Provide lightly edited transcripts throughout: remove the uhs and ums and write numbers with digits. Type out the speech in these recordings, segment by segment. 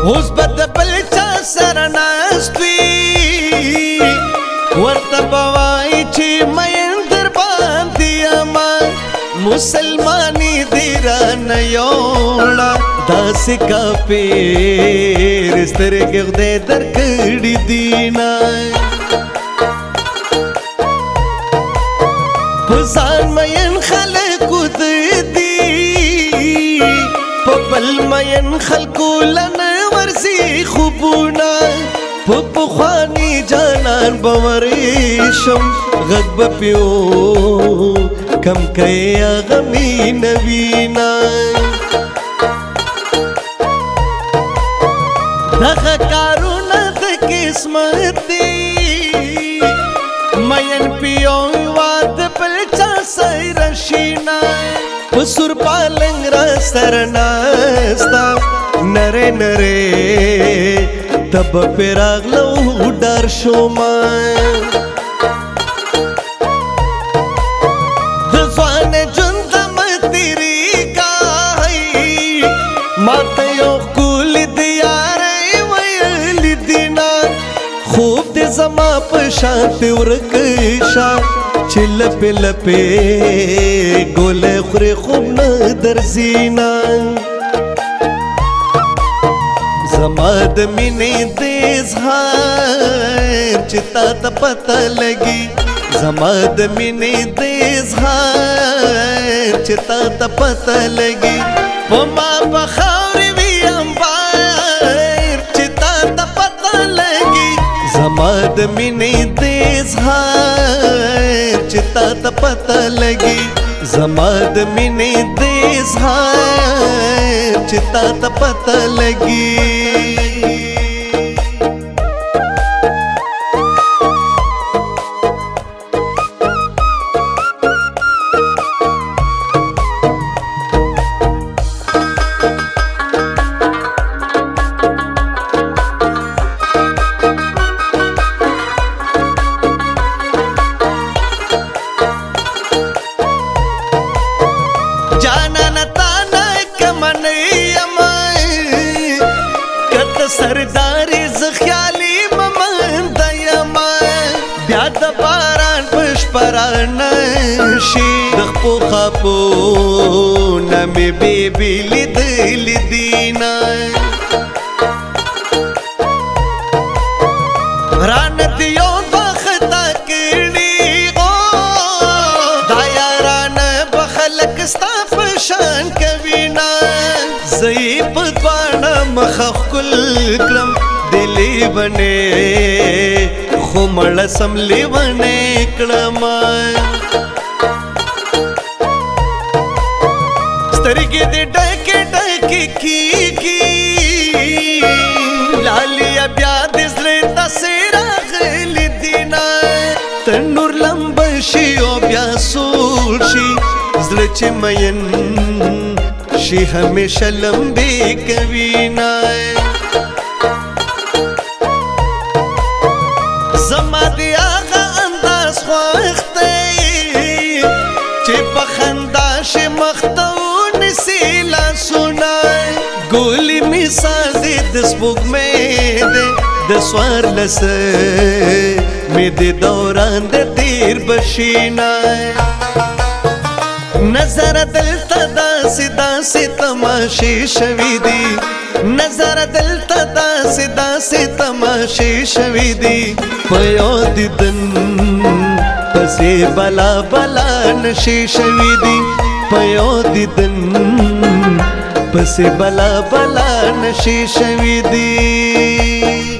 اوس بد بل چا سره ناست وي ورته به وایي چې مین در باندې یمه مسلماني دې رانه یوړه داسې کافر سترګې خدای درکړي دینه په ځان مین خلکو د دي په بل مین خلکو لنه ورزي خوبونه په پخواني جانان به ورشم غږ به پیو کم کوي هغه مینه وینه دغه کارونه د قسمت دي مین پیو واد بل چا سره شینه په سور پالنګ را سره ناسته نره نره تب پی راغلو ډار شوما د ځوان ژوند مه تېرېږئ ماته یو ښکلي د یارۍ ویلي دینه خوب دې زما په شانتې ورکه شه چې لپې لپې ګولۍ خورې خوب نه درځینه زما د مینې د اظهار چې تا ته پته لګي زما د مینې د اظهار چې تا ته پته لګي په ما په خاورې وي امبار چې تا ته پته لګي زما د مینې د اظهار چې تا ته پته لګي زما د مینې د اظهار چې تا ته پته لګي سرداري ز خیالي ممند یما بیا د باران پشپران شي د خپو خپو نمې بیبي لیدل دینه ران دیو بختا کړي او دا یاران بخلک ستا پشان کوینا زئی په باڼه مخ خل کړم دلی بنه خو مړ سم لیونه کړم سترګې دې ډکې ډکې کیږي لالیا بیا دې زړه تاسې راغلي دینه تنور لمب شي او بیا سوړ شي زړه چې مین شي همیشه لمبې کوینا زما دی هغه انداز خوښ دی چې په خندا شي مخ ته ونیسي لاسونه ګولي مثال دی د سپوږمۍ دی د څوارلسه مې د دوران د تیر بشینه نظر دلته داسې داسې تماشې شوي دي نظر دلته داسې داسې تماشې شوي دي په یو دیدن پسې بلا بلا نشې شوي دي په یو دیدن پسې بلا بلا نشې شوي دي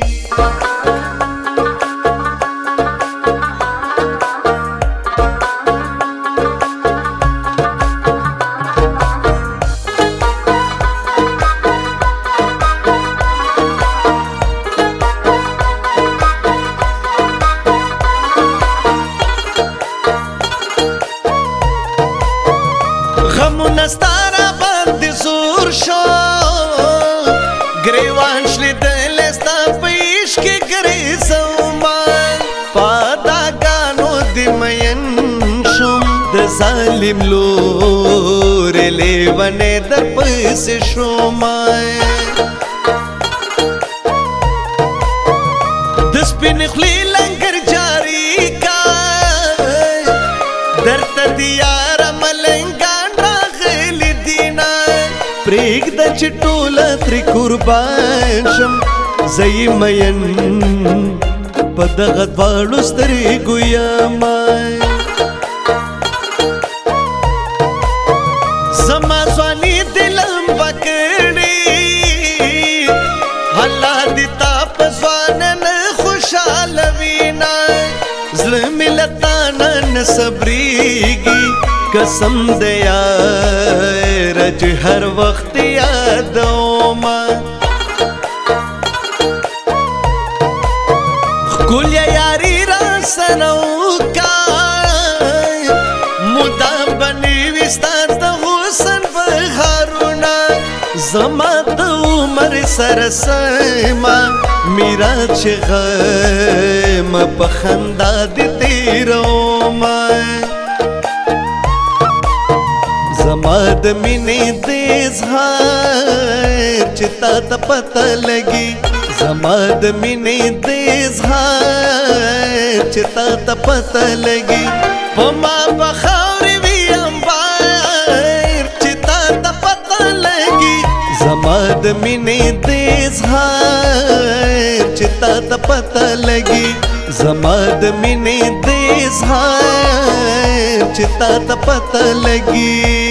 ظالم لور لیونه در پس شومای د سپین خلی لنګر جاری کا درته دیار ملنګان راغلی دینا پرېږده چې ټوله ترې قربان شم زه یې مین په دغه دواړو سترګو یمه زما ځواني دې لمبه کړې الله دې تا په ځوانه نه خوشحاله وینا زړه مې له تا نه نه صبرېږي قسم دی یاره چې هر وخت یادومه ښکلیا یاري راسره وکړه مدام به نوي ستا د حسن بهارونه زما د عمر سره سیمه میراث چې غم په خندا دې تېرومه زما د مینې د اظهار چې تا ته پته لګي زما د مینې د اظهار چې تا ته پته لګي په ما به خاورې وي امبار چې تا ته پته لګي زما د مینې د اظهار چې تا ته پته لګي زما د مینې د اظهار چې تا ته پته لګي